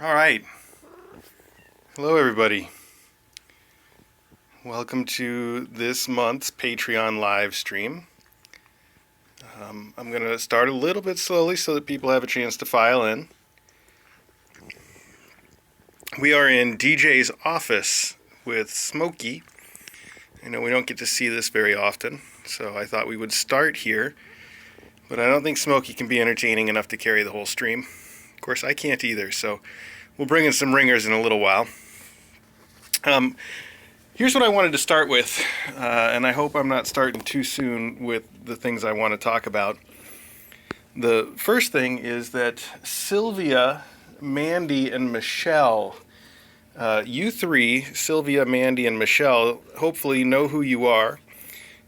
All right. Hello, everybody. Welcome to this month's Patreon live stream. I'm going to start a little bit slowly so that people have a chance to file in. We are in DJ's office with Smokey. I know we don't get to see this very often, so I thought we would start here. But I don't think Smokey can be entertaining enough to carry the whole stream. Of course, I can't either, so we'll bring in some ringers in a little while. Here's what I wanted to start with, and I hope I'm not starting too soon with the things I want to talk about. The first thing is that Sylvia, Mandy, and Michelle, you three, Sylvia, Mandy, and Michelle, hopefully know who you are.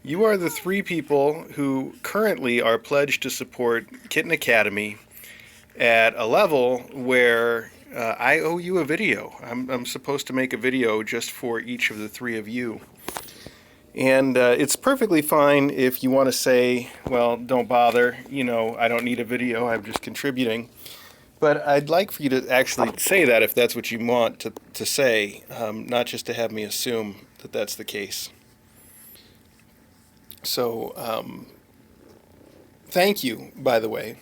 You are the three people who currently are pledged to support Kitten Academy at a level where I owe you a video. I'm supposed to make a video just for each of the three of you. And it's perfectly fine if you want to say, well, don't bother, I don't need a video, I'm just contributing. But I'd like for you to actually say that if that's what you want to say, not just to have me assume that that's the case. So, thank you, by the way.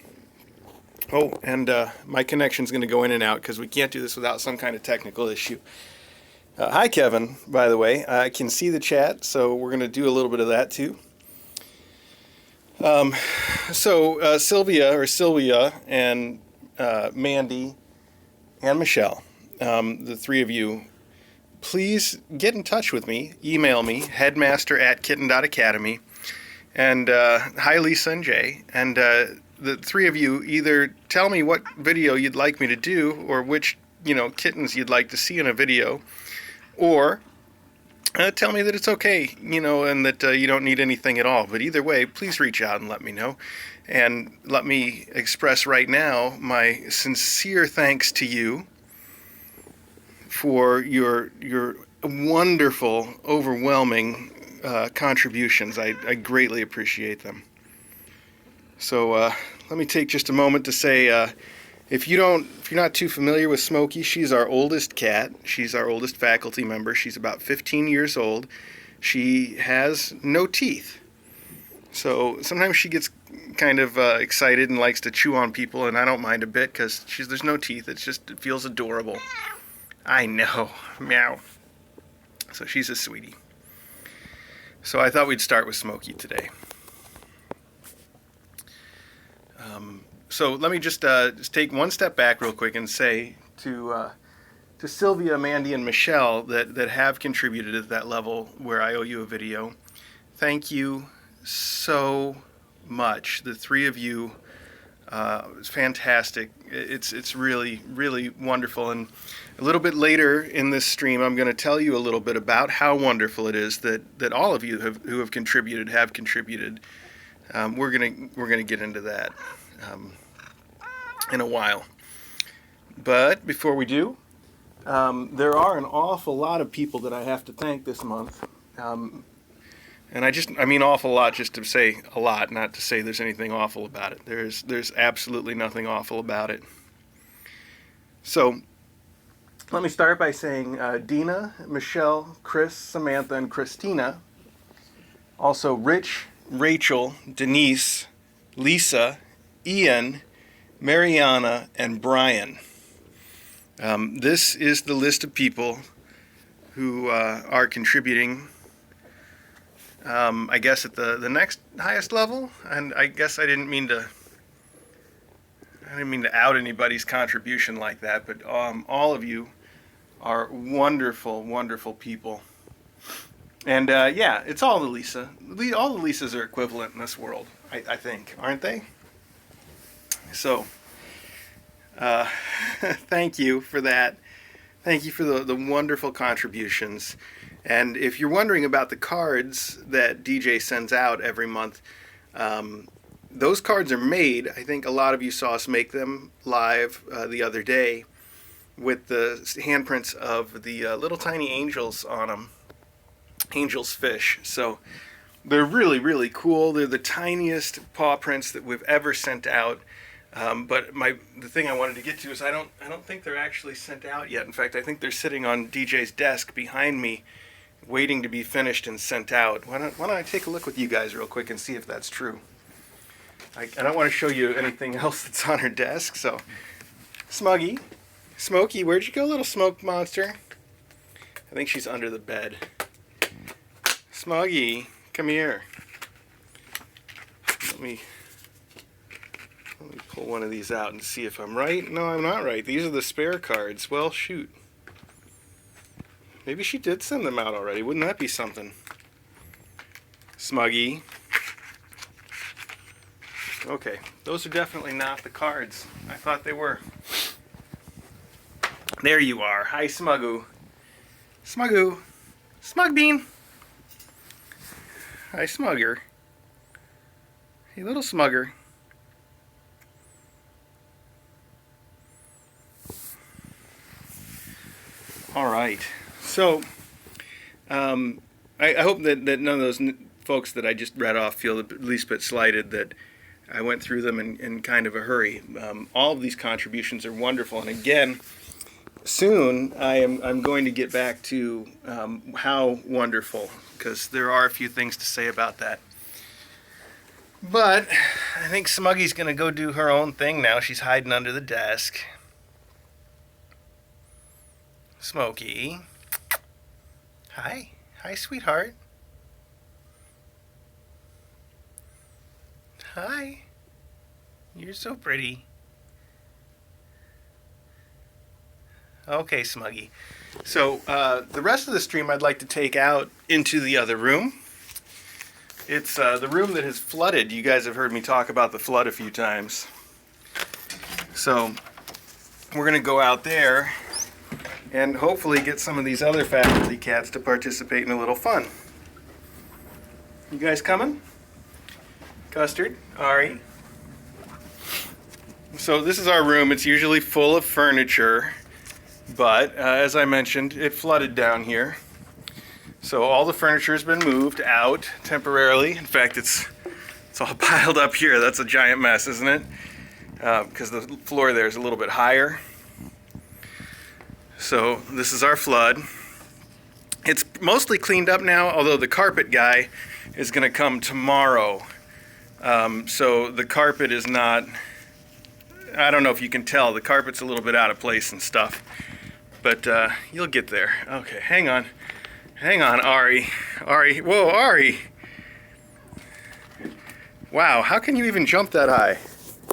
Oh, and my connection's going to go in and out because we can't do this without some kind of technical issue. Hi, Kevin, by the way. I can see the chat, so we're going to do a little bit of that, too. Sylvia and Mandy and Michelle, the three of you, please get in touch with me. Email me, headmaster@kitten.academy. And hi, Lisa and Jay. And the three of you either tell me what video you'd like me to do or which, kittens you'd like to see in a video, or tell me that it's okay, and that you don't need anything at all. But either way, please reach out and let me know. And let me express right now my sincere thanks to you for your wonderful, overwhelming contributions. I greatly appreciate them. So let me take just a moment to say, if you're not too familiar with Smokey, she's our oldest cat. She's our oldest faculty member. She's about 15 years old. She has no teeth. So sometimes she gets kind of excited and likes to chew on people, and I don't mind a bit because there's no teeth. It feels adorable. I know. Meow. So she's a sweetie. So I thought we'd start with Smokey today. So let me just take one step back real quick and say to Sylvia, Mandy, and Michelle that have contributed at that level where I owe you a video. Thank you so much. The three of you, it's fantastic. It's really, really wonderful. And a little bit later in this stream, I'm going to tell you a little bit about how wonderful it is that all of you who have contributed. We're gonna get into that in a while. But before we do, there are an awful lot of people that I have to thank this month. And I mean awful lot just to say a lot, not to say there's anything awful about it. There's absolutely nothing awful about it. So let me start by saying Dina, Michelle, Chris, Samantha, and Christina. Also Rich, Rachel, Denise, Lisa, Ian, Mariana, and Brian. This is the list of people who are contributing, I guess, at the next highest level. And I guess I didn't mean to out anybody's contribution like that, but all of you are wonderful, wonderful people. And yeah, it's all the Lisa. All the Lisas are equivalent in this world, I think, aren't they? So, thank you for that. Thank you for the wonderful contributions. And if you're wondering about the cards that DJ sends out every month, those cards are made. I think a lot of you saw us make them live the other day with the handprints of the little tiny angels on them. Angel's fish. So they're really, really cool. They're the tiniest paw prints that we've ever sent out. But the thing I wanted to get to is I don't think they're actually sent out yet. In fact, I think they're sitting on DJ's desk behind me, waiting to be finished and sent out. Why don't I take a look with you guys real quick and see if that's true? I don't want to show you anything else that's on her desk. So, Smokey, where'd you go, little smoke monster? I think she's under the bed. Smuggy, come here. Let me pull one of these out and see if I'm right. No, I'm not right. These are the spare cards. Well, shoot. Maybe she did send them out already. Wouldn't that be something? Smuggy. Okay, those are definitely not the cards. I thought they were. There you are. Hi, Smuggu. Smuggu. Smugbean. Hi, Smugger. Hey, little Smugger. All right. So, I hope that none of those folks that I just read off feel at least a bit slighted that I went through them in kind of a hurry. All of these contributions are wonderful, and again, soon I'm going to get back to how wonderful, because there are a few things to say about that. But I think Smuggy's going to go do her own thing now. She's hiding under the desk. Smokey. Hi. Hi, sweetheart. Hi. You're so pretty. Okay, Smuggy. So the rest of the stream I'd like to take out into the other room. It's the room that has flooded. You guys have heard me talk about the flood a few times. So we're going to go out there and hopefully get some of these other faculty cats to participate in a little fun. You guys coming? Custard, Ari. So this is our room. It's usually full of furniture, but as I mentioned, it flooded down here. So all the furniture has been moved out temporarily. In fact, it's all piled up here. That's a giant mess, isn't it? Because the floor there is a little bit higher. So this is our flood. It's mostly cleaned up now, although the carpet guy is going to come tomorrow. So the carpet is not, I don't know if you can tell, the carpet's a little bit out of place and stuff. But you'll get there. Okay, hang on. Hang on, Ari. Ari, whoa, Ari. Wow, how can you even jump that high?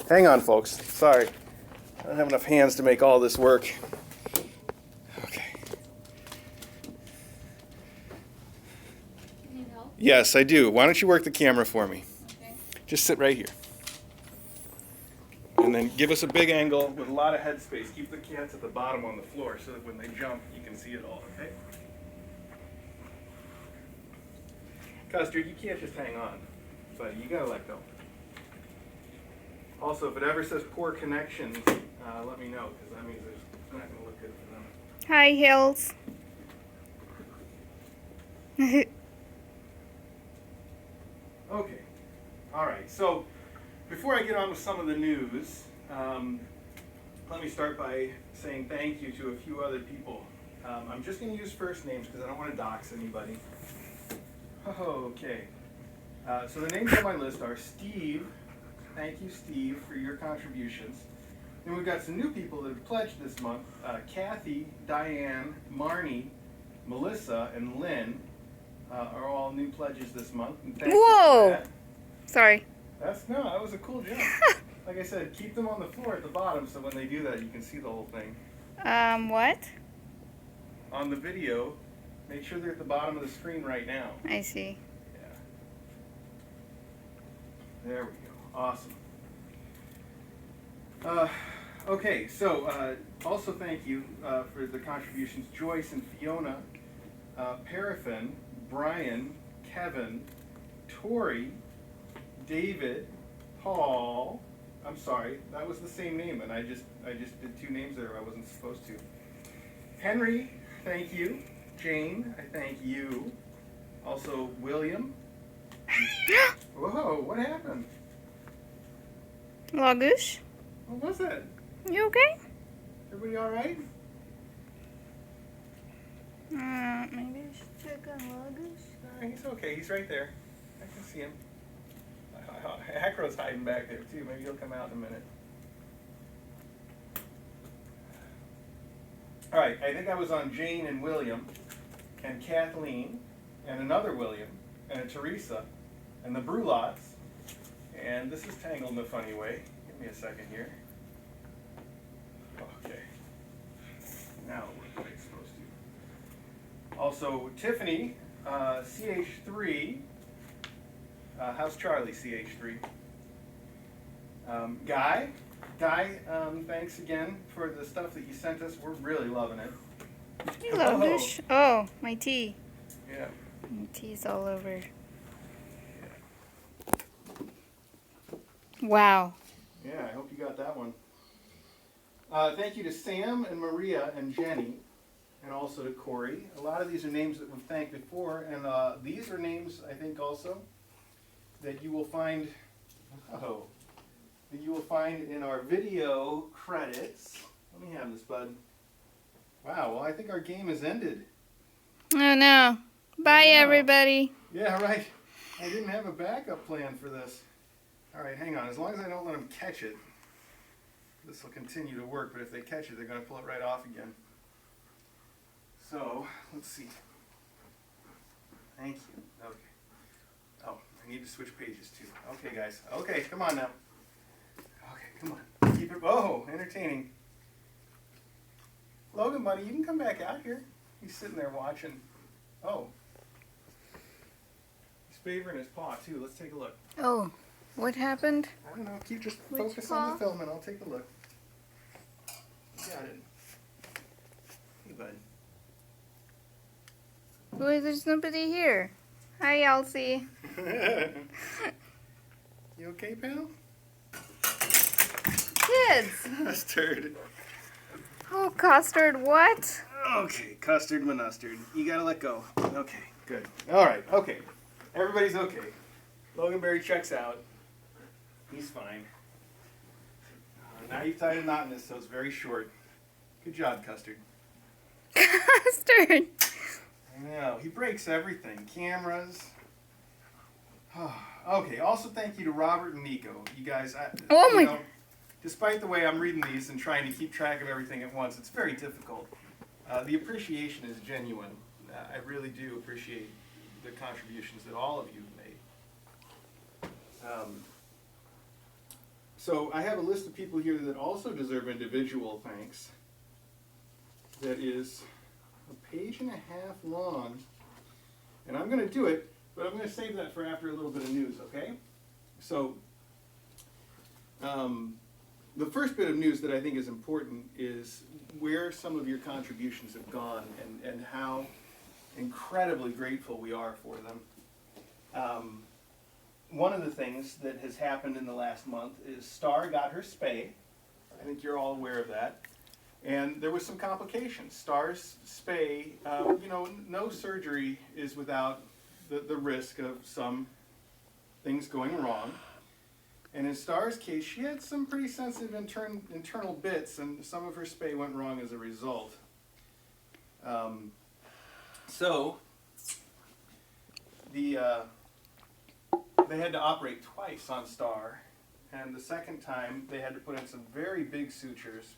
Hang on, folks. Sorry. I don't have enough hands to make all this work. Okay. Need help? Yes, I do. Why don't you work the camera for me? Okay. Just sit right here. And then give us a big angle with a lot of headspace. Keep the cats at the bottom on the floor so that when they jump, you can see it all, okay? Custard, you can't just hang on, buddy. You gotta let go. Also, if it ever says poor connections, let me know, because that means it's not gonna look good for them. Hi, Hills. Okay. All right. So, before I get on with some of the news, let me start by saying thank you to a few other people. I'm just going to use first names because I don't want to dox anybody. Okay. So the names on my list are Steve. Thank you, Steve, for your contributions. Then we've got some new people that have pledged this month. Kathy, Diane, Marnie, Melissa, and Lynn are all new pledges this month. And thank you for that. Sorry. That was a cool job. Like I said, keep them on the floor at the bottom so when they do that, you can see the whole thing. What? On the video, make sure they're at the bottom of the screen right now. I see. Yeah. There we go. Awesome. Okay, so also thank you for the contributions, Joyce and Fiona, Paraffin, Brian, Kevin, Tori, David, Paul. I'm sorry, that was the same name, and I just did two names there I wasn't supposed to. Henry, thank you. Jane, I thank you. Also, William. Whoa, what happened? Lagush? What was that? You okay? Everybody all right? Maybe I should check on luggage. He's okay. He's right there. I can see him. Acro's hiding back there too. Maybe he'll come out in a minute. All right. I think I was on Jane and William, and Kathleen, and another William, and a Teresa, and the Brulots. And this is tangled in a funny way. Give me a second here. Okay. Now what am I supposed to? Also, Tiffany, CH3. How's Charlie, CH3? Guy, thanks again for the stuff that you sent us. We're really loving it. You love this? Oh, my tea. Yeah. My tea's all over. Wow. Yeah, I hope you got that one. Thank you to Sam and Maria and Jenny, and also to Corey. A lot of these are names that we've thanked before, and these are names, I think, also that you will find, that you will find in our video credits. Let me have this, bud. Wow, well, I think our game has ended. Oh, no. Bye, Yeah. everybody. Yeah, right. I didn't have a backup plan for this. All right, hang on. As long as I don't let them catch it, this will continue to work, but if they catch it, they're going to pull it right off again. So, let's see. Thank you. Okay. Oh, I need to switch pages too. Okay, guys. Okay, come on now. Okay, come on. Keep it. Oh, entertaining. Logan, buddy, you can come back out here. He's sitting there watching. Oh. He's favoring his paw too. Let's take a look. Oh, what happened? I don't know. Keep just Which focus on paw? the film and I'll take a look. You got it. Hey, bud. Boy, there's nobody here. Hi, Elsie. You okay, pal? Kids. Custard. Oh, custard, what? Okay, custard manustard. You gotta let go. Okay, good. All right, okay. Everybody's okay. Loganberry checks out. He's fine. Now you've tied a knot in this, so it's very short. Good job, Custard. Custard. I know. He breaks everything. Cameras. Okay, also thank you to Robert and Nico. You guys, Oh my you know, despite the way I'm reading these and trying to keep track of everything at once, it's very difficult. The appreciation is genuine. I really do appreciate the contributions that all of you have made. So I have a list of people here that also deserve individual thanks. That is a page and a half long. And I'm going to do it, but I'm going to save that for after a little bit of news, okay? So the first bit of news that I think is important is where some of your contributions have gone and how incredibly grateful we are for them. One of the things that has happened in the last month is Star got her spay. I think you're all aware of that. And there was some complications. Star's spay, you know, no surgery is without the risk of some things going wrong. And in Star's case, she had some pretty sensitive internal bits, and some of her spay went wrong as a result. So they had to operate twice on Star, and the second time they had to put in some very big sutures.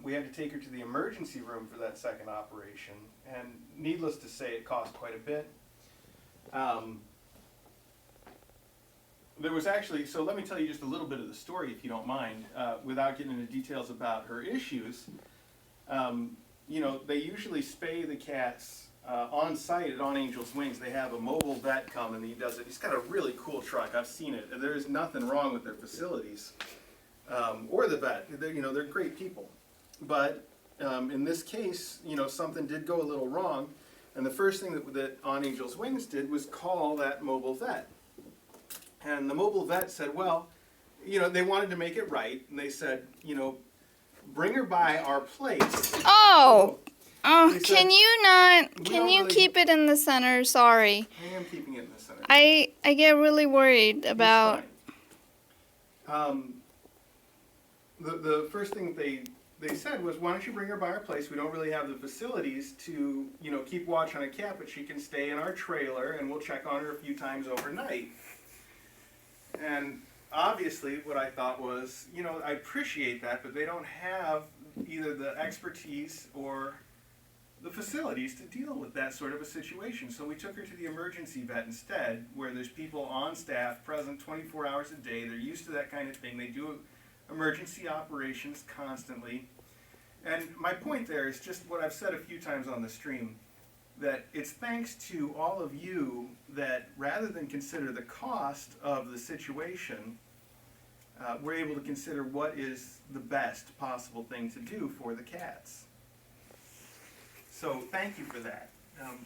We had to take her to the emergency room for that second operation, and needless to say, it cost quite a bit. There was actually, so let me tell you just a little bit of the story, if you don't mind, without getting into details about her issues. You know, they usually spay the cats on site at On Angel's Wings. They have a mobile vet come and he does it. He's got a really cool truck. I've seen it. There is nothing wrong with their facilities or the vet. They're great people. But in this case, you know, something did go a little wrong. And the first thing that On Angel's Wings did was call that mobile vet. And the mobile vet said, well, you know, they wanted to make it right. And they said, you know, bring her by our place. Oh, They said, can you not? "We Can don't you really-" keep it in the center? Sorry, I am keeping it in the center. I get really worried It's about. fine. the first thing they said was, why don't you bring her by our place? We don't really have the facilities to, keep watch on a cat, but she can stay in our trailer and we'll check on her a few times overnight. And obviously what I thought was, I appreciate that, but they don't have either the expertise or the facilities to deal with that sort of a situation. So we took her to the emergency vet instead, where there's people on staff present 24 hours a day. They're used to that kind of thing. They do emergency operations constantly. And my point there is just what I've said a few times on the stream, that it's thanks to all of you that rather than consider the cost of the situation, we're able to consider what is the best possible thing to do for the cats. So thank you for that.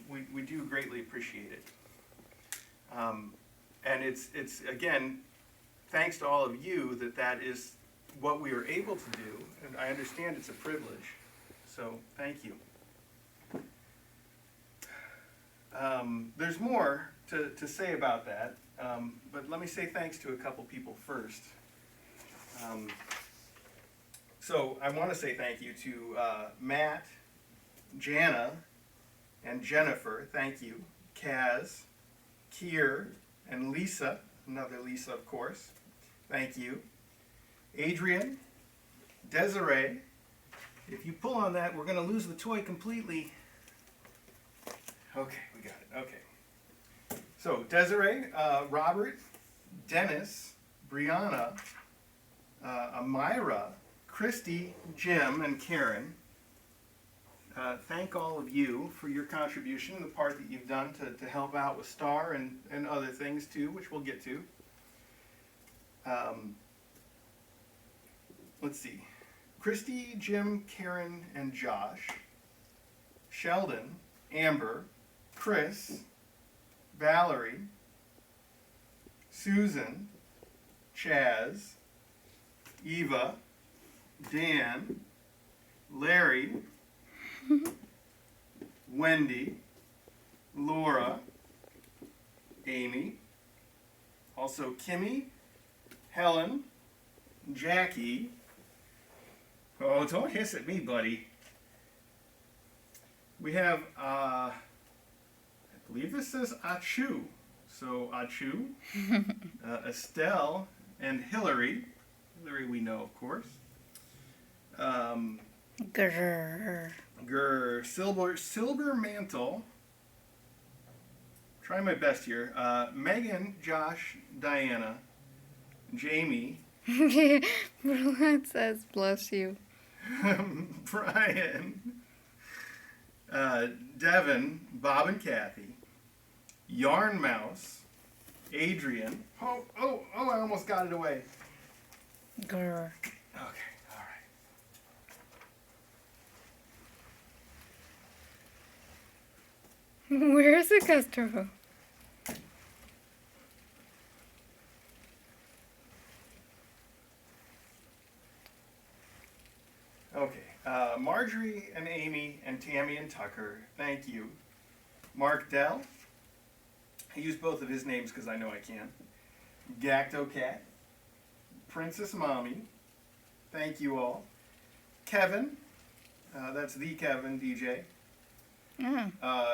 We do greatly appreciate it. And it's again, thanks to all of you that is what we are able to do, and I understand it's a privilege. So thank you. There's more to say about that, but let me say thanks to a couple people first. So I want to say thank you to Matt, Jana, and Jennifer. Thank you. Kaz, Kier, and Lisa. Another Lisa, of course. Thank you. Adrian, Desiree. If you pull on that, we're going to lose the toy completely. Okay, we got it. Okay. So Desiree, Robert, Dennis, Brianna, Amira, Christy, Jim, and Karen. Thank all of you for your contribution, the part that you've done to help out with Star and other things too, which we'll get to. Let's see. Christy, Jim, Karen, and Josh. Sheldon, Amber, Chris, Valerie, Susan, Chaz, Eva, Dan, Larry, Wendy, Laura, Amy, also Kimmy, Helen, Jackie. Oh, don't hiss at me, buddy. We have, I believe this says Achu. So Achu, Estelle, and Hillary. Hillary we know, of course. Silver Mantle. Try my best here. Megan, Josh, Diana, Jamie. It says bless you. Brian, Devin, Bob and Kathy, Yarn Mouse, Adrian. Oh, I almost got it away. Grr. Okay, all right. Where's the customer? Okay, Marjorie and Amy and Tammy and Tucker, thank you. Mark Dell, I use both of his names because I know I can. Gacto Cat, Princess Mommy, thank you all. Kevin, that's the Kevin, DJ.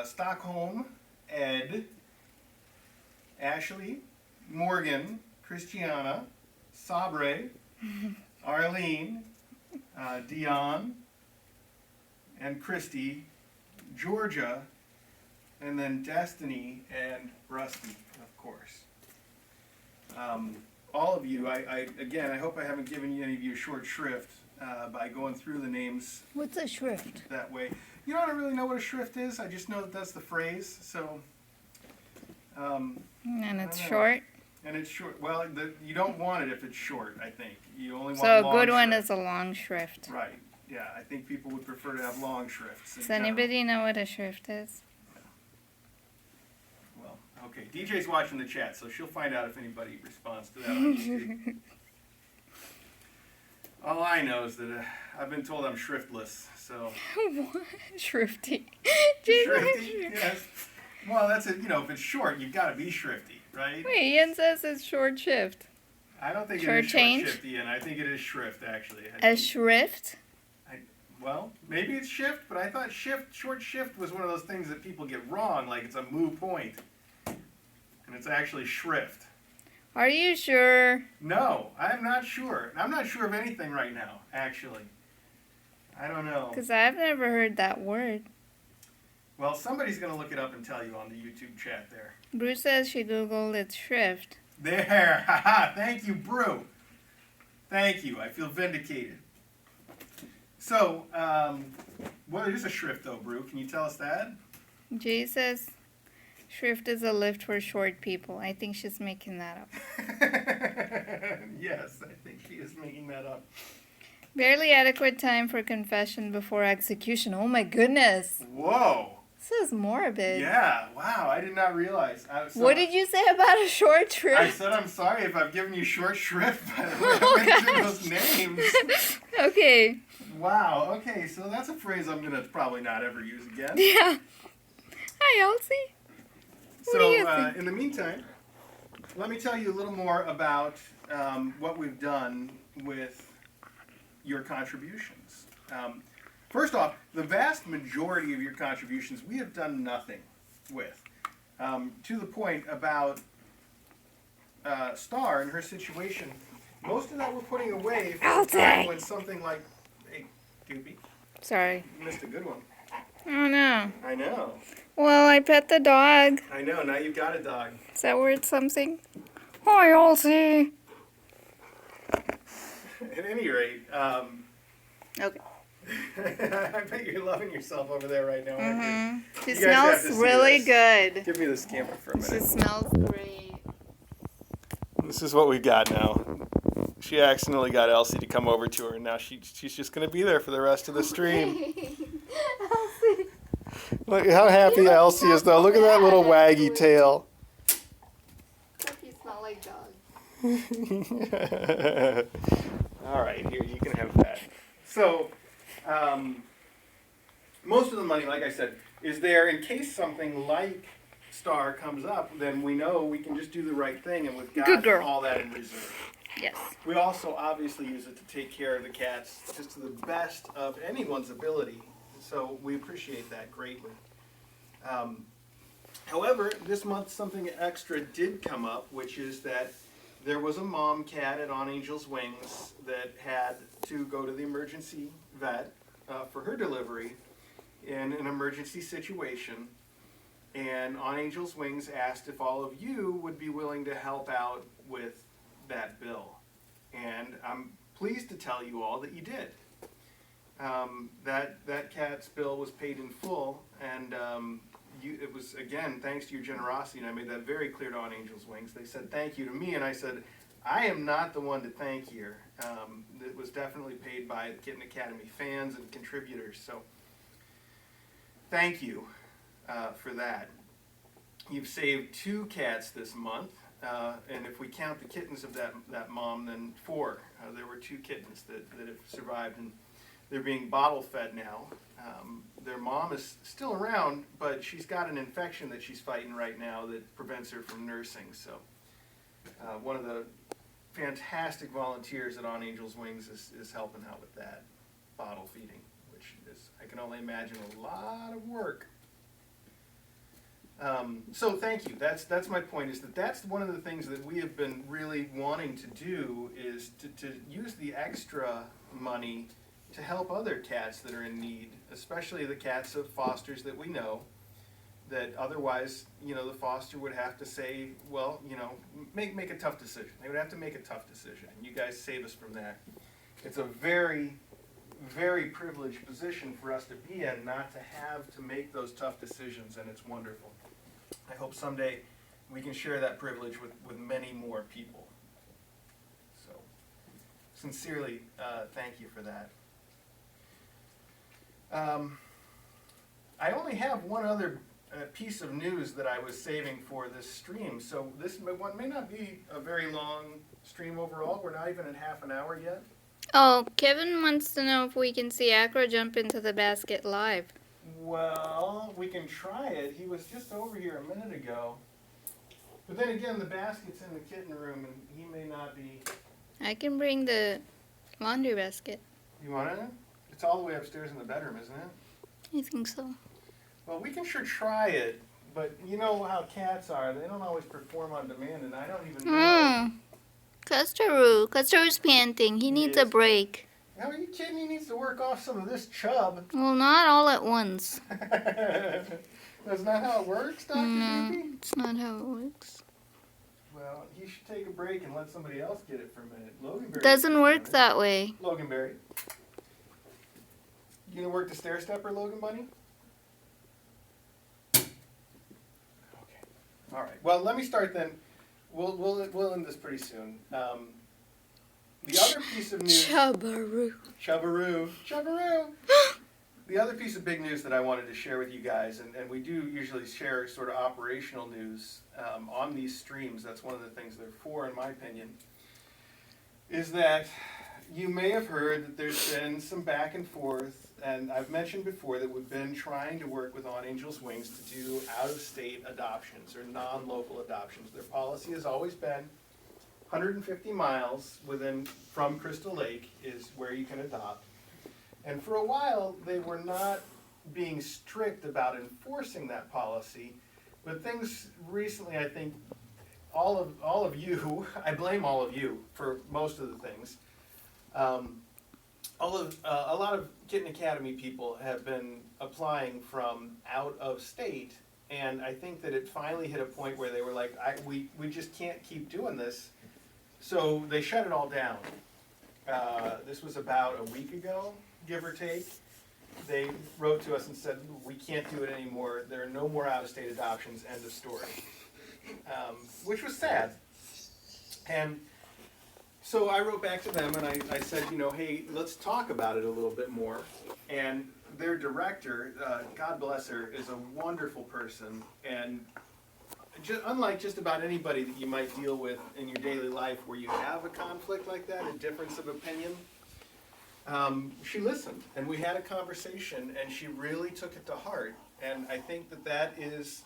Stockholm, Ed, Ashley, Morgan, Christiana, Sabre, Arlene, Dion, and Christy, Georgia, and then Destiny and Rusty, of course. All of you, I hope I haven't given any of you short shrift by going through the names. What's a shrift? That way. You don't really know what a shrift is. I just know that that's the phrase. So. And it's short. And it's short. Well, you don't want it if it's short. I think you only want. So a long good one shrift. is a long shrift. Right. Yeah, I think people would prefer to have long shrifts. Does anybody know what a shrift is? Well, okay. DJ's watching the chat, so she'll find out if anybody responds to that on YouTube. All I know is that I've been told I'm shriftless, so. What? Shrifty. Shrifty, yes. Well, that's it. If it's short, you've got to be shrifty, right? Wait, Ian says it's short shift. I don't think it Short is change? short shift, Ian. I think it is shrift, actually. A shrift? Well, maybe it's shift, but I thought short shift was one of those things that people get wrong, like it's a moo point. And it's actually shrift. Are you sure? No, I'm not sure. I'm not sure of anything right now, actually. I don't know. Because I've never heard that word. Well, somebody's going to look it up and tell you on the YouTube chat there. Bruce says she Googled it's shrift. There! Haha! Thank you, Brew. Thank you. I feel vindicated. So, what is a shrift, though, Brew? Can you tell us that? Jay says shrift is a lift for short people. I think she's making that up. Yes, I think she is making that up. Barely adequate time for confession before execution. Oh my goodness. Whoa! This is morbid. Yeah, wow, I did not realize. What did you say about a short shrift? I said I'm sorry if I've given you short shrift by the way I went through those names. Okay. Wow, okay, so that's a phrase I'm going to probably not ever use again. Yeah. Hi, Elsie. What do you think? In the meantime, let me tell you a little more about what we've done with your contributions. First off, the vast majority of your contributions we have done nothing with. To the point about Star and her situation, most of that we're putting away for the time when something like, hey, Goopy, Sorry. you missed a good one. Oh no. I know. Well, I pet the dog. I know, now you've got a dog. Is that worth something? Hi, Elsie. At any rate, Okay. I bet you're loving yourself over there right now, aren't you? She You guys have to smells see really this. good. Give me this camera for a She minute. smells great. This is what we got now. She accidentally got Elsie to come over to her, and now she's just going to be there for the rest of the stream. Elsie. Look how happy Elsie is, though. Look at that little waggy tail. You smell like dog. All right, here, you can have that. So, most of the money, like I said, is there in case something like Star comes up, then we know we can just do the right thing, and we've got Good girl. all that in reserve. Yes. We also obviously use it to take care of the cats just to the best of anyone's ability, so we appreciate that greatly. However, this month something extra did come up, which is that there was a mom cat at On Angel's Wings that had to go to the emergency vet for her delivery in an emergency situation. And On Angel's Wings asked if all of you would be willing to help out with that bill. And I'm pleased to tell you all that you did. That cat's bill was paid in full, and it was, again, thanks to your generosity, and I made that very clear to On Angel's Wings. They said thank you to me, and I said, I am not the one to thank here. It was definitely paid by the Kitten Academy fans and contributors, so thank you for that. You've saved 2 cats this month, and if we count the kittens of that mom, then 4. There were 2 kittens that have survived, and they're being bottle fed now. Their mom is still around, but she's got an infection that she's fighting right now that prevents her from nursing. So one of the fantastic volunteers at On Angel's Wings is helping out with that bottle feeding, which is, I can only imagine, a lot of work. So thank you. That's my point, is that's one of the things that we have been really wanting to do, is to use the extra money to help other cats that are in need, especially the cats of fosters that we know, that otherwise, the foster would have to say, well, make a tough decision. They would have to make a tough decision, and you guys save us from that. It's a very, very privileged position for us to be in, not to have to make those tough decisions, and it's wonderful. I hope someday we can share that privilege with many more people. So, sincerely, thank you for that. I only have one other piece of news that I was saving for this stream, so this one may not be a very long stream overall. We're not even at half an hour yet. Oh, Kevin wants to know if we can see Acro jump into the basket live. Well, we can try it. He was just over here a minute ago. But then again, the basket's in the kitten room, and he may not be. I can bring the laundry basket. You want it? It's all the way upstairs in the bedroom, isn't it? I think so. Well, we can sure try it, but you know how cats are. They don't always perform on demand, and I don't even know. Custer's panting. He needs a is. break. Now, are you kidding? He needs to work off some of this chub. Well, not all at once. That's not how it works, Dr. No, Doopy? it's not how it works. Well, you should take a break and let somebody else get it for a minute. Loganberry. Doesn't work that way. Loganberry. You gonna work the stair stepper, Logan Bunny? Okay. All right. Well, let me start then. We'll end this pretty soon. The other piece of news. Chubbaroo. Chubbaroo. Chubbaroo. The other piece of big news that I wanted to share with you guys, and we do usually share sort of operational news on these streams. That's one of the things they're for, in my opinion, is that you may have heard that there's been some back and forth, and I've mentioned before that we've been trying to work with On Angels Wings to do out-of-state adoptions or non-local adoptions. Their policy has always been 150 miles from Crystal Lake is where you can adopt. And for a while, they were not being strict about enforcing that policy, but things recently, I think, all of you, I blame all of you for most of the things. A lot of Kitten Academy people have been applying from out of state, and I think that it finally hit a point where they were like, we just can't keep doing this, so they shut it all down. This was about a week ago, give or take. They wrote to us and said, we can't do it anymore. There are no more out-of-state adoptions, end of story. Which was sad. And so I wrote back to them and I said, hey, let's talk about it a little bit more. And their director, God bless her, is a wonderful person. And unlike just about anybody that you might deal with in your daily life where you have a conflict like that, a difference of opinion, she listened, and we had a conversation, and she really took it to heart. And I think that is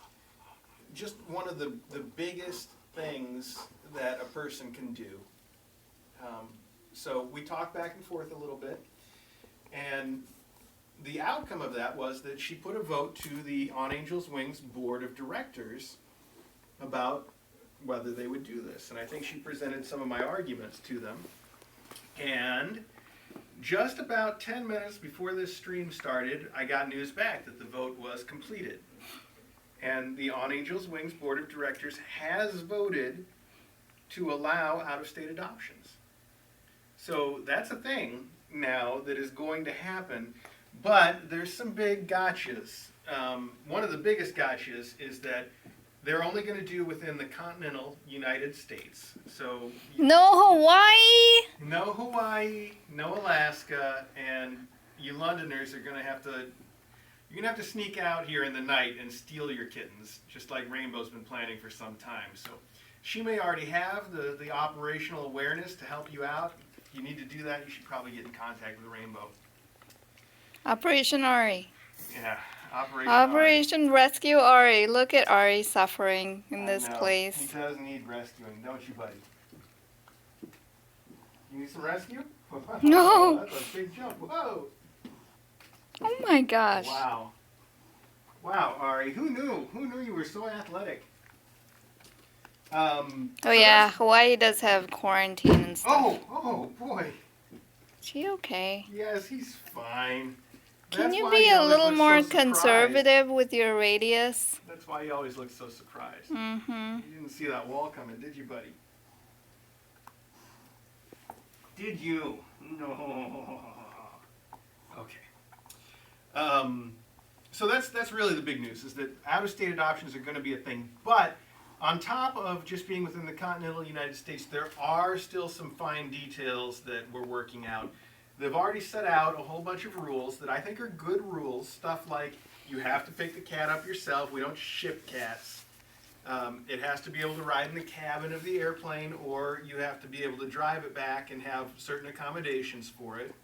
just one of the biggest things that a person can do. So we talked back and forth a little bit, and the outcome of that was that she put a vote to the On Angels Wings Board of Directors about whether they would do this. And I think she presented some of my arguments to them. And just about 10 minutes before this stream started, I got news back that the vote was completed. And the On Angels Wings Board of Directors has voted to allow out-of-state adoptions. So that's a thing now that is going to happen. But there's some big gotchas. One of the biggest gotchas is that they're only going to do within the continental United States. So No Hawaii. no Hawaii, no Alaska, and you Londoners are going to have to, you're going to have to sneak out here in the night and steal your kittens, just like Rainbow's been planning for some time. So she may already have the operational awareness to help you out. If you need to do that, you should probably get in contact with Rainbow. Operation Ari. Yeah, Operation Rescue Ari. Look at Ari suffering in this I know. place. He does need rescuing, don't you, buddy? You need some rescue? No. That's a big jump. Whoa. Oh my gosh. Wow. Wow, Ari. Who knew? Who knew you were so athletic? Oh yeah, Hawaii does have quarantine and stuff. Oh boy. Is she okay? Yes, he's fine. Can That's you why be he a always little looks more so surprised. conservative with your radius? That's why he always looks so surprised. Mm-hmm. You didn't see that wall coming, did you, buddy? Did you? No. Okay. So that's really the big news, is that out-of-state adoptions are going to be a thing. But on top of just being within the continental United States, there are still some fine details that we're working out. They've already set out a whole bunch of rules that I think are good rules. Stuff like you have to pick the cat up yourself. We don't ship cats. It has to be able to ride in the cabin of the airplane, or you have to be able to drive it back and have certain accommodations for it.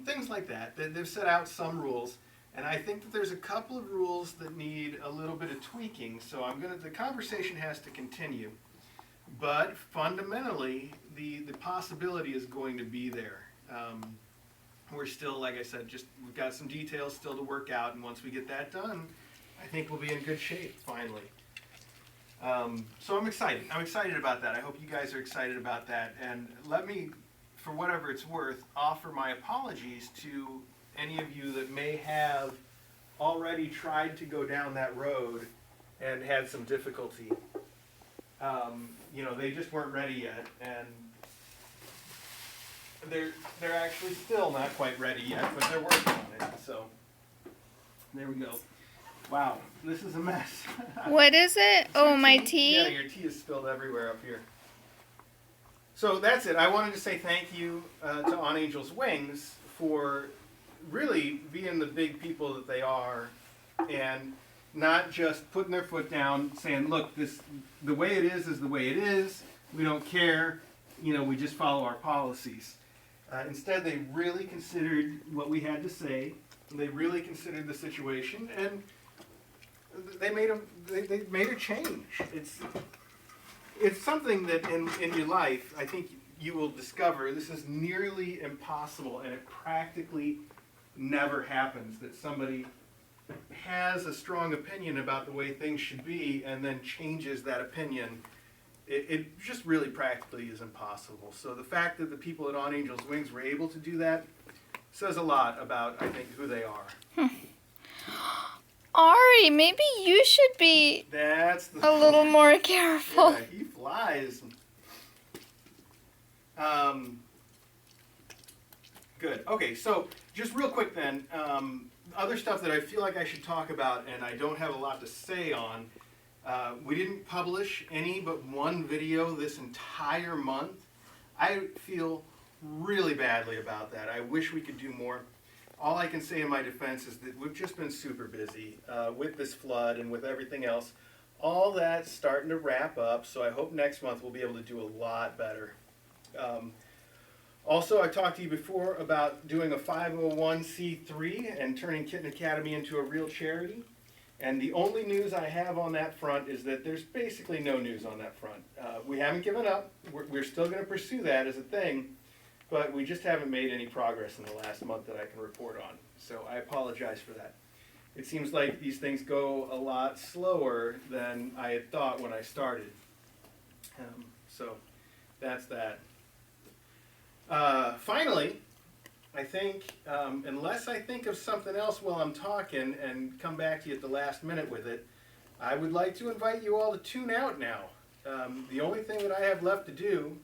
Things like that. They've set out some rules. And I think that there's a couple of rules that need a little bit of tweaking, so the conversation has to continue. But fundamentally, the possibility is going to be there. We're still, like I said, we've got some details still to work out, and once we get that done, I think we'll be in good shape finally. So I'm excited. I'm excited about that. I hope you guys are excited about that. And let me, for whatever it's worth, offer my apologies to any of you that may have already tried to go down that road and had some difficulty. They just weren't ready yet, and they're actually still not quite ready yet, but they're working on it. So there we go. Wow, this is a mess. What is it? Oh, my tea? Yeah, your tea is spilled everywhere up here. So that's it. I wanted to say thank you to On Angel's Wings for really being the big people that they are, and not just putting their foot down, saying, look, the way it is the way it is. We don't care. We just follow our policies. Instead, they really considered what we had to say. They really considered the situation, and they made a change. It's something that in your life, I think you will discover this is nearly impossible, and it practically never happens that somebody has a strong opinion about the way things should be and then changes that opinion. It just really practically is impossible. So the fact that the people at On Angel's Wings were able to do that says a lot about, I think, who they are. Ari, maybe you should be a little more careful. Yeah, he flies. Good. Okay, so just real quick then, other stuff that I feel like I should talk about and I don't have a lot to say on. We didn't publish any but one video this entire month. I feel really badly about that. I wish we could do more. All I can say in my defense is that we've just been super busy with this flood and with everything else. All that's starting to wrap up, so I hope next month we'll be able to do a lot better. Also, I talked to you before about doing a 501c3 and turning Kitten Academy into a real charity. And the only news I have on that front is that there's basically no news on that front. We haven't given up. We're still going to pursue that as a thing, but we just haven't made any progress in the last month that I can report on. So I apologize for that. It seems like these things go a lot slower than I had thought when I started. So that's that. Finally, I think, unless I think of something else while I'm talking and come back to you at the last minute with it, I would like to invite you all to tune out now. The only thing that I have left to do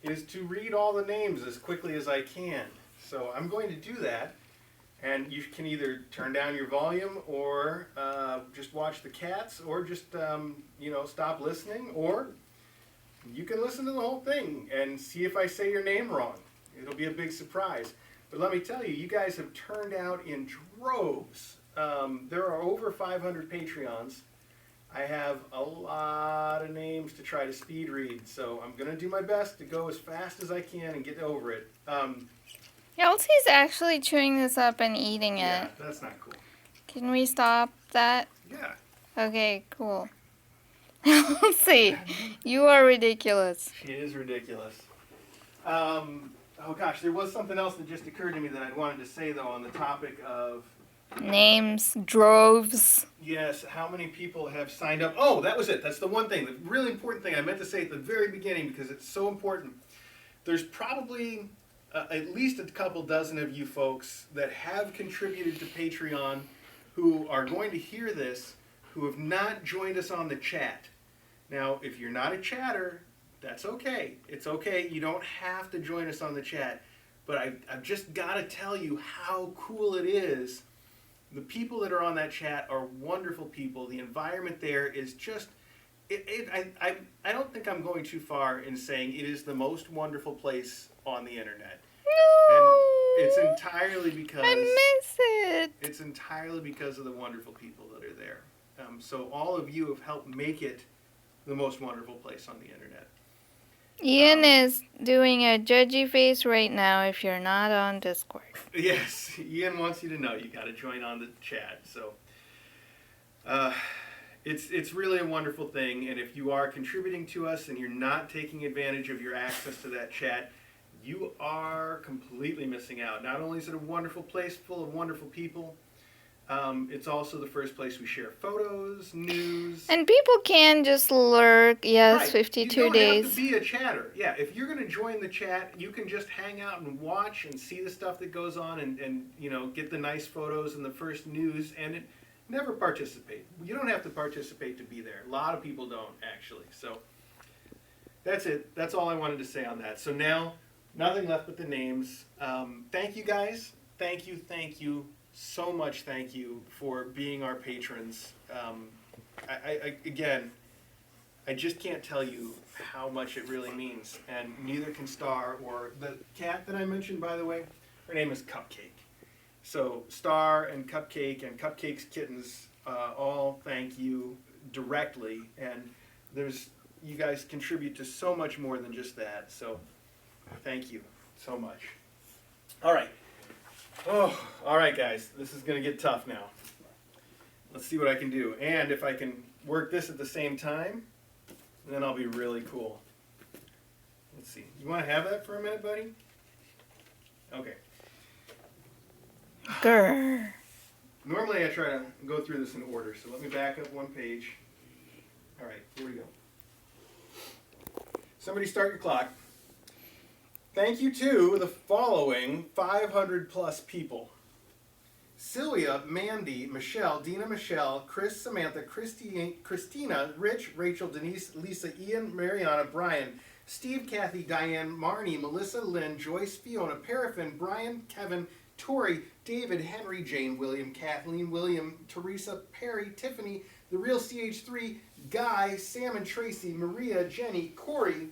is to read all the names as quickly as I can. So I'm going to do that, and you can either turn down your volume or just watch the cats, or just stop listening, or you can listen to the whole thing and see if I say your name wrong. It'll be a big surprise. But let me tell you, you guys have turned out in droves. There are over 500 Patreons. I have a lot of names to try to speed read, so I'm going to do my best to go as fast as I can and get over it. Elsie's actually chewing this up and eating it. Yeah, that's not cool. Can we stop that? Yeah. Okay, cool. Elsie, you are ridiculous. She is ridiculous. Oh gosh, there was something else that just occurred to me that I'd wanted to say, though, on the topic of names, droves. Yes, how many people have signed up? Oh, that was it. That's the one thing, the really important thing I meant to say at the very beginning, because it's so important. There's probably at least a couple dozen of you folks that have contributed to Patreon who are going to hear this, who have not joined us on the chat. Now, if you're not a chatter, that's okay. It's okay. You don't have to join us on the chat. But I've just got to tell you how cool it is. The people that are on that chat are wonderful people. The environment there is just... I don't think I'm going too far in saying it is the most wonderful place on the internet. No! And it's entirely because... I miss it! It's entirely because of the wonderful people that are there. So all of you have helped make it the most wonderful place on the internet. Ian is doing a judgy face right now if you're not on Discord. Yes, Ian wants you to know you got to join on the chat. So it's really a wonderful thing, and if you are contributing to us and you're not taking advantage of your access to that chat, you are completely missing out. Not only is it a wonderful place full of wonderful people, it's also the first place we share photos, news. And people can just lurk. Yes, Right. 52 You don't days. have to be a chatter. Yeah, if you're going to join the chat, you can just hang out and watch and see the stuff that goes on and you know, get the nice photos and the first news and never participate. You don't have to participate to be there. A lot of people don't, actually. So that's it. That's all I wanted to say on that. So now, nothing left but the names. Thank you, guys. Thank you so much. Thank you for being our patrons. Again, I just can't tell you how much it really means, and neither can Star or the cat that I mentioned, by the way. Her name is Cupcake. So Star and Cupcake's kittens all thank you directly, and you guys contribute to so much more than just that. So thank you so much. All right. Oh, all right, guys. This is going to get tough now. Let's see what I can do, and if I can work this at the same time, then I'll be really cool. Let's see. You want to have that for a minute, buddy? Okay. Grr. Normally I try to go through this in order, so let me back up one page. All right, here we go. Somebody start your clock. Thank you to the following 500 plus people: Sylvia, Mandy, Michelle, Dina, Michelle, Chris, Samantha, Christina, Rich, Rachel, Denise, Lisa, Ian, Mariana, Brian, Steve, Kathy, Diane, Marnie, Melissa, Lynn, Joyce, Fiona, Paraffin, Brian, Kevin, Tori, David, Henry, Jane, William, Kathleen, William, Teresa, Perry, Tiffany, The Real CH3, Guy, Sam and Tracy, Maria, Jenny, Corey,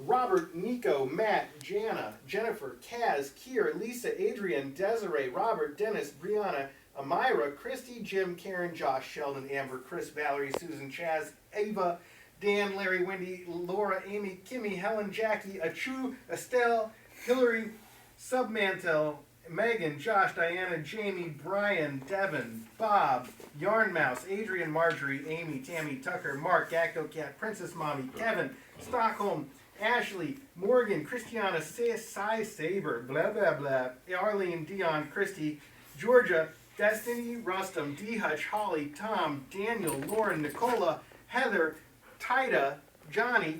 Robert, Nico, Matt, Jana, Jennifer, Kaz, Kier, Lisa, Adrian, Desiree, Robert, Dennis, Brianna, Amira, Christy, Jim, Karen, Josh, Sheldon, Amber, Chris, Valerie, Susan, Chaz, Ava, Dan, Larry, Wendy, Laura, Amy, Kimmy, Helen, Jackie, Achu, Estelle, Hillary, Submantel, Megan, Josh, Diana, Jamie, Brian, Devin, Bob, Yarn Mouse, Adrian, Marjorie, Amy, Tammy, Tucker, Mark, Gacto Cat, Princess Mommy, Kevin, Stockholm, Ashley, Morgan, Christiana, Cy Saber, blah, blah, blah, Arlene, Dion, Christy, Georgia, Destiny, Rustum, D. Hutch, Holly, Tom, Daniel, Lauren, Nicola, Heather, Tida, Johnny,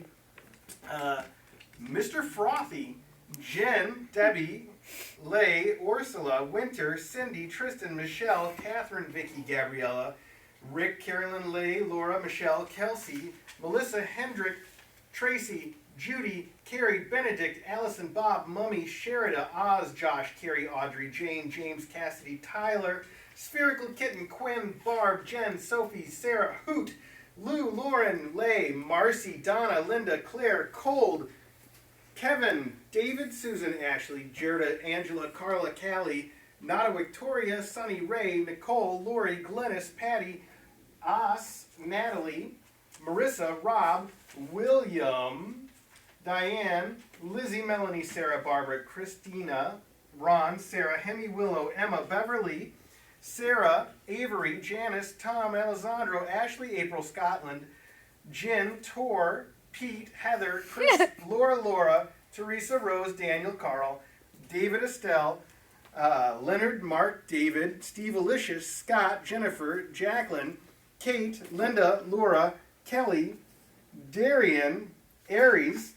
Mr. Frothy, Jen, Debbie, Lay, Ursula, Winter, Cindy, Tristan, Michelle, Catherine, Vicky, Gabriella, Rick, Carolyn, Lay, Laura, Michelle, Kelsey, Melissa, Hendrick, Tracy, Judy, Carrie, Benedict, Allison, Bob, Mummy, Sherida, Oz, Josh, Carrie, Audrey, Jane, James, Cassidy, Tyler, Spherical Kitten, Quinn, Barb, Jen, Sophie, Sarah, Hoot, Lou, Lauren, Lay, Marcy, Donna, Linda, Claire, Cold, Kevin, David, Susan, Ashley, Gerda, Angela, Carla, Callie, Nada, Victoria, Sunny, Ray, Nicole, Lori, Glennis, Patty, Os, Natalie, Marissa, Rob, William, Diane, Lizzie, Melanie, Sarah, Barbara, Christina, Ron, Sarah, Hemi, Willow, Emma, Beverly, Sarah, Avery, Janice, Tom, Alessandro, Ashley, April, Scotland, Jen, Tor, Pete, Heather, Chris, Laura, Teresa, Rose, Daniel, Carl, David, Estelle, Leonard, Mark, David, Steve, Alicious, Scott, Jennifer, Jacqueline, Kate, Linda, Laura, Kelly, Darian, Aries,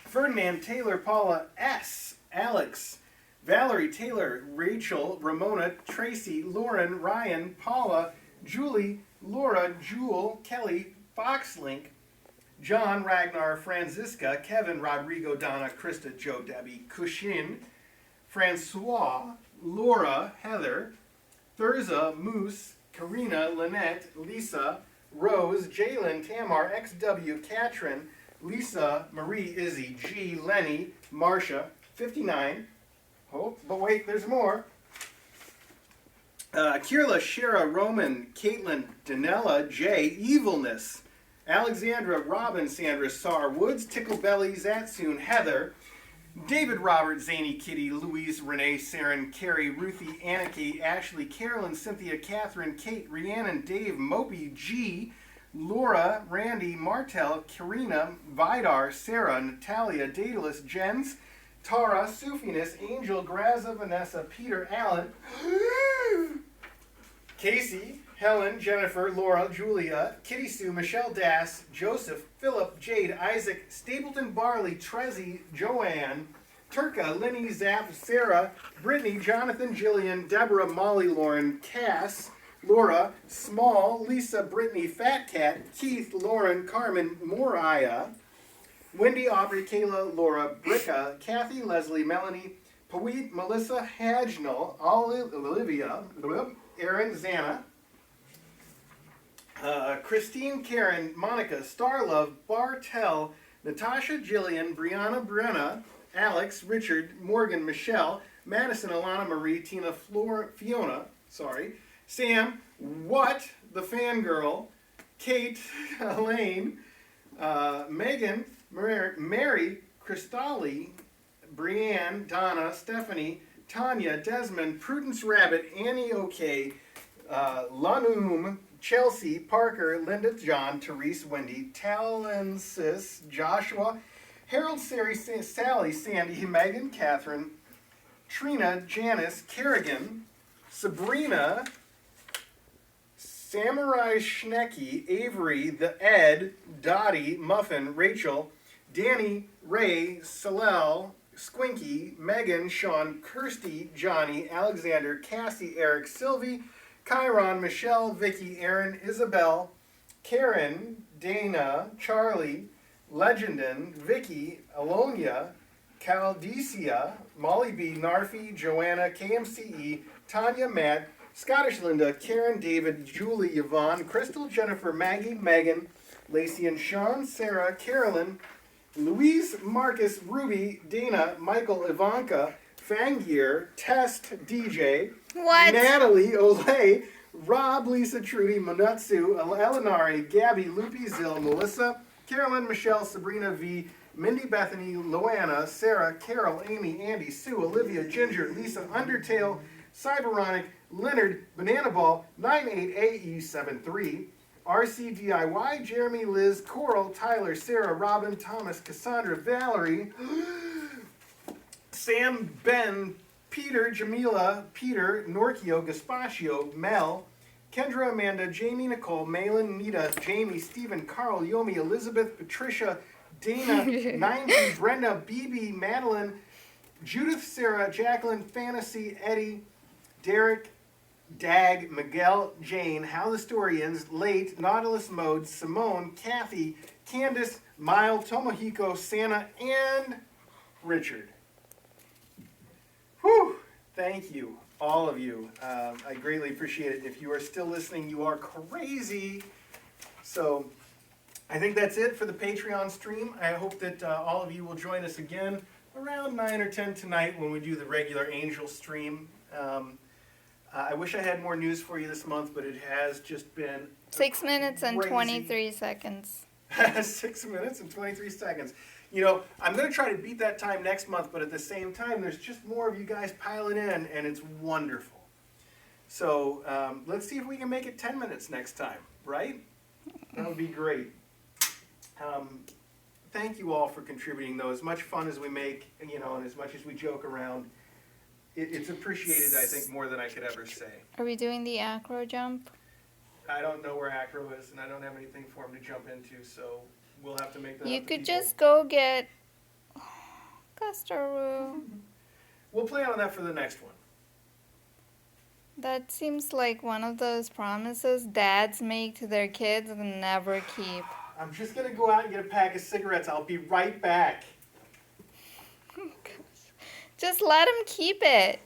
Ferdinand, Taylor, Paula, S, Alex, Valerie, Taylor, Rachel, Ramona, Tracy, Lauren, Ryan, Paula, Julie, Laura, Jewel, Kelly, Foxlink, John, Ragnar, Franziska, Kevin, Rodrigo, Donna, Krista, Joe, Debbie, Kushin, Francois, Laura, Heather, Thurza, Moose, Karina, Lynette, Lisa, Rose, Jalen, Tamar, XW, Katrin, Lisa, Marie, Izzy, G, Lenny, Marcia, 59. Oh, but wait, there's more. Kirla, Shara, Roman, Caitlin, Danella, Jay, Evilness, Alexandra, Robin, Sandra, Sar, Woods, Tickle Belly, Zatsoon, Heather, David, Robert, Zany, Kitty, Louise, Renee, Saren, Carrie, Ruthie, Anna Kate, Ashley, Carolyn, Cynthia, Catherine, Kate, Rhiannon, Dave, Moby, G, Laura, Randy, Martel, Karina, Vidar, Sarah, Natalia, Daedalus, Jens, Tara, Sufinus, Angel, Graza, Vanessa, Peter, Allen, Casey, Helen, Jennifer, Laura, Julia, Kitty Sue, Michelle Das, Joseph, Philip, Jade, Isaac, Stapleton, Barley, Trezzy, Joanne, Turka, Lenny, Zap, Sarah, Brittany, Jonathan, Jillian, Deborah, Molly, Lauren, Cass, Laura, Small, Lisa, Brittany, Fat Cat, Keith, Lauren, Carmen, Moriah, Wendy, Aubrey, Kayla, Laura, Bricka, Kathy, Leslie, Melanie, Pawit, Melissa, Hagnell, Olivia, Aaron, Xana, Christine, Karen, Monica, Starlove, Bartel, Natasha, Jillian, Brianna, Brenna, Alex, Richard, Morgan, Michelle, Madison, Alana, Marie, Tina, Fiona, Sam, What, the Fangirl, Kate, Elaine, Megan, Mary, Cristali, Brianne, Donna, Stephanie, Tanya, Desmond, Prudence Rabbit, Annie OK, Lanum, Chelsea, Parker, Linda, John, Therese, Wendy, Talensis, Joshua, Harold, Sally, Sandy, Megan, Catherine, Trina, Janice, Kerrigan, Sabrina, Samurai Schnecky, Avery, the Ed, Dottie, Muffin, Rachel, Danny, Ray, Salel, Squinky, Megan, Sean, Kirsty, Johnny, Alexander, Cassie, Eric, Sylvie, Chiron, Michelle, Vicky, Aaron, Isabel, Karen, Dana, Charlie, Legendin, Vicky, Alonia, Caldesia, Molly B, Narfi, Joanna, KMCE, Tanya, Matt, Scottish Linda, Karen, David, Julie, Yvonne, Crystal, Jennifer, Maggie, Megan, Lacey and Sean, Sarah, Carolyn, Louise, Marcus, Ruby, Dana, Michael, Ivanka, Fangier, Test, DJ, What? Natalie, Olay, Rob, Lisa, Trudy, Manutsu, Elinari, Gabby, Loopy, Zill, Melissa, Carolyn, Michelle, Sabrina V, Mindy, Bethany, Loanna, Sarah, Carol, Amy, Andy, Sue, Olivia, Ginger, Lisa, Undertale, Cyberonic, Leonard, Banana Ball, 98AE73, RCDIY, Jeremy, Liz, Coral, Tyler, Sarah, Robin, Thomas, Cassandra, Valerie, Sam, Ben, Peter, Jamila, Peter, Norkio, Gaspacio, Mel, Kendra, Amanda, Jamie, Nicole, Malin, Nita, Jamie, Stephen, Carl, Yomi, Elizabeth, Patricia, Dana, 90, Brenda, BB, Madeline, Judith, Sarah, Jacqueline, Fantasy, Eddie, Derek, Dag, Miguel, Jane, How the Story Ends, Late, Nautilus Mode, Simone, Kathy, Candace, Mile, Tomohiko, Santa, and Richard. Whew! Thank you, all of you. I greatly appreciate it. If you are still listening, you are crazy. So I think that's it for the Patreon stream. I hope that all of you will join us again around 9 or 10 tonight when we do the regular Angel stream. I wish I had more news for you this month, but it has just been 6 minutes and 23 seconds. 6 minutes and 23 seconds. You know, I'm going to try to beat that time next month, but at the same time, there's just more of you guys piling in, and it's wonderful. So let's see if we can make it 10 minutes next time, right? That would be great. Thank you all for contributing, though. As much fun as we make, you know, and as much as we joke around, it's appreciated, I think, more than I could ever say. Are we doing the acro jump? I don't know where Acro is, and I don't have anything for him to jump into, so we'll have to make that You up to could people. just go get Gustaru. We'll plan on that for the next one. That seems like one of those promises dads make to their kids and never keep. I'm just going to go out and get a pack of cigarettes. I'll be right back. Just let him keep it.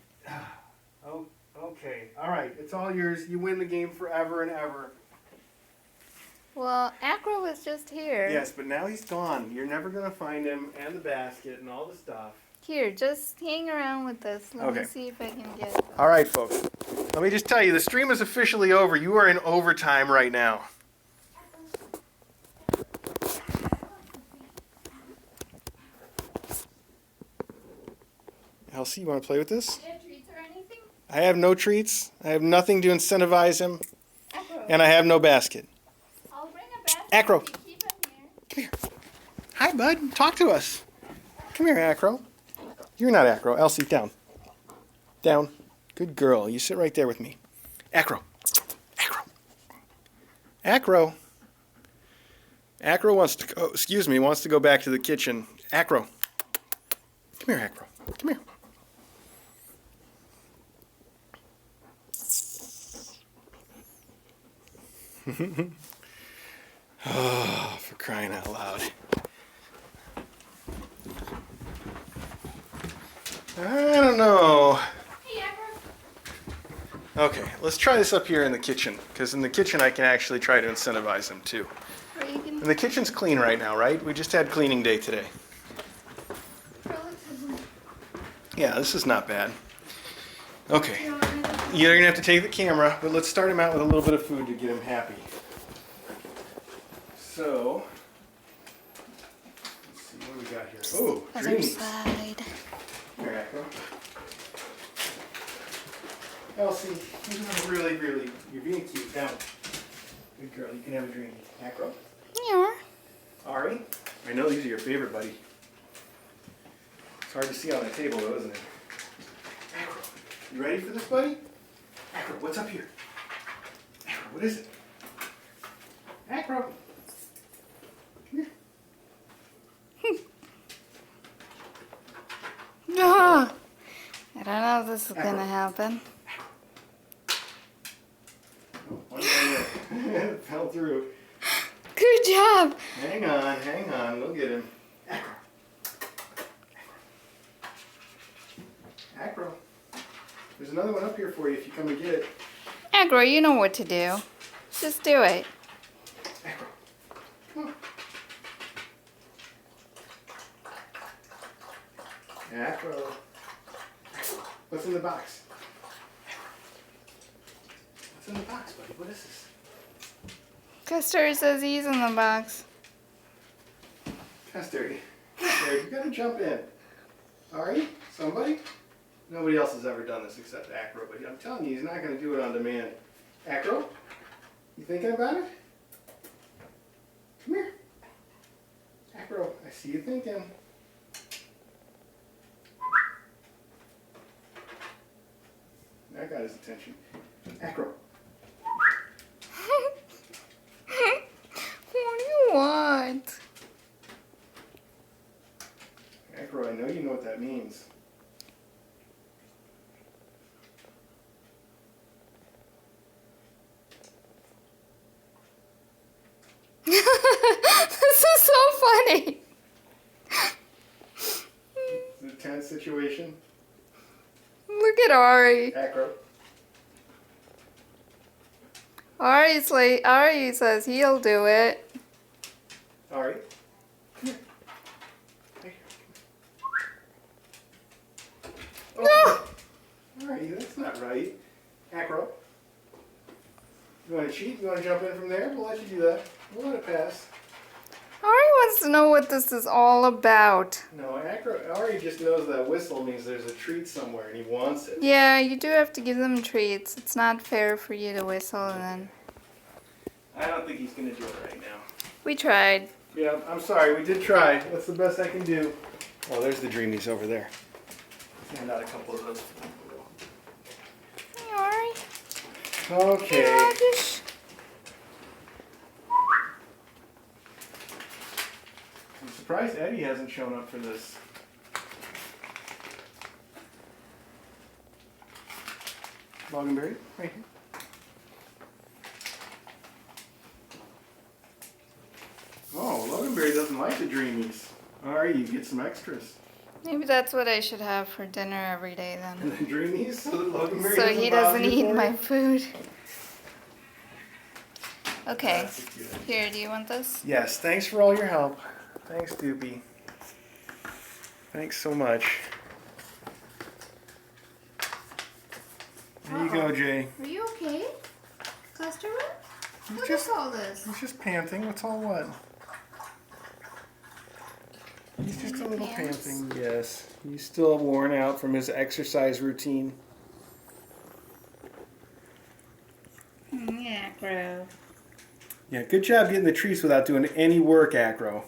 Oh, okay. All right. It's all yours. You win the game forever and ever. Well, Acro was just here. Yes, but now he's gone. You're never going to find him and the basket and all the stuff. Here, just hang around with this. Let Okay. me see if I can get it. All right, folks. Let me just tell you, the stream is officially over. You are in overtime right now. Elsie, you want to play with this? Do you have treats or anything? I have no treats. I have nothing to incentivize him. Acro. And I have no basket. I'll bring a basket. Acro. If you keep him here. Come here. Hi, bud. Talk to us. Come here, Acro. You're not Acro. Elsie, down. Down. Good girl. You sit right there with me. Acro. Acro. Acro. Acro wants to go, wants to go back to the kitchen. Acro. Come here, Acro. Come here. Oh, for crying out loud. I don't know. Hey, Acro. Okay, let's try this up here in the kitchen, because in the kitchen I can actually try to incentivize him too. Or you can And the kitchen's clean right now, right? We just had cleaning day today. relatively. Yeah, this is not bad. Okay, You know what I mean? you're gonna have to take the camera, but let's start him out with a little bit of food to get him happy. So, let's see what we got here. Oh, Other dreams. side. Here, Echo. Elsie, you're being cute. Down. Good girl, you can have a dream. Acro. Yeah. Ari, I know these are your favorite, buddy. It's hard to see on the table though, isn't it? Acro, you ready for this, buddy? Acro, what's up here? Acro, what is it? Acro. Come here. No. I don't know if this is gonna happen. Oh, one minute. It fell through. Good job. Hang on, we'll get him. Acro. Acro. There's another one up here for you if you come and get it. Acro, you know what to do. Just do it. Acro. Come on. Acro. What's in the box? What's in the box, buddy? What is this? Custer says he's in the box. Custard. Custard, you gotta jump in. Ari? Somebody? Nobody else has ever done this except Acro, but I'm telling you, he's not gonna do it on demand. Acro? You thinking about it? Come here. Acro, I see you thinking. That got his attention. Acro. What do you want? Acro, I know you know what that means. This is so funny. It's a tense situation. Look at Ari. Acro. Ari says he'll do it. Ari. Come here. Hey. Oh. Ari, that's not right. Acro. You want to cheat? You want to jump in from there? We'll let you do that. We'll let it pass. Ari wants to know what this is all about. No, Ari just knows that whistle means there's a treat somewhere and he wants it. Yeah, you do have to give them treats. It's not fair for you to whistle and then... I don't think he's going to do it right now. We tried. Yeah, I'm sorry. We did try. That's the best I can do. Oh, there's the dreamies over there. Hand out a couple of those. Hey, Ari. Okay. Hey, Rajesh. I'm surprised Eddie hasn't shown up for this. Loganberry, right here. Oh, Loganberry doesn't like the dreamies. Alright, you get some extras. Maybe that's what I should have for dinner every day then. And the dreamies, so that Loganberry So he doesn't bother you eat for my it? food. Okay, That's a good idea. here, do you want this? Yes, thanks for all your help. Thanks, Doopy. Thanks so much. There you go, Jay. Are you okay? Customer? He's What just, is all this? he's just panting. What's all what? He's just a little Pants. panting, yes. He's still worn out from his exercise routine. Yeah, bro. Yeah, good job getting the treats without doing any work, Acro.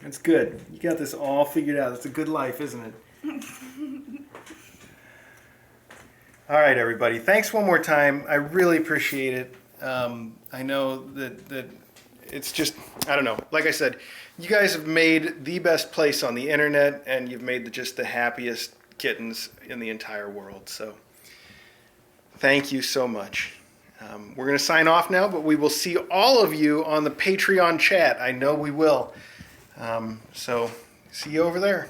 That's good. You got this all figured out. It's a good life, isn't it? All right, everybody. Thanks one more time. I really appreciate it. I know that it's just, I don't know. Like I said, you guys have made the best place on the internet, and you've made just the happiest kittens in the entire world. So thank you so much. We're going to sign off now, but we will see all of you on the Patreon chat. I know we will. So see you over there.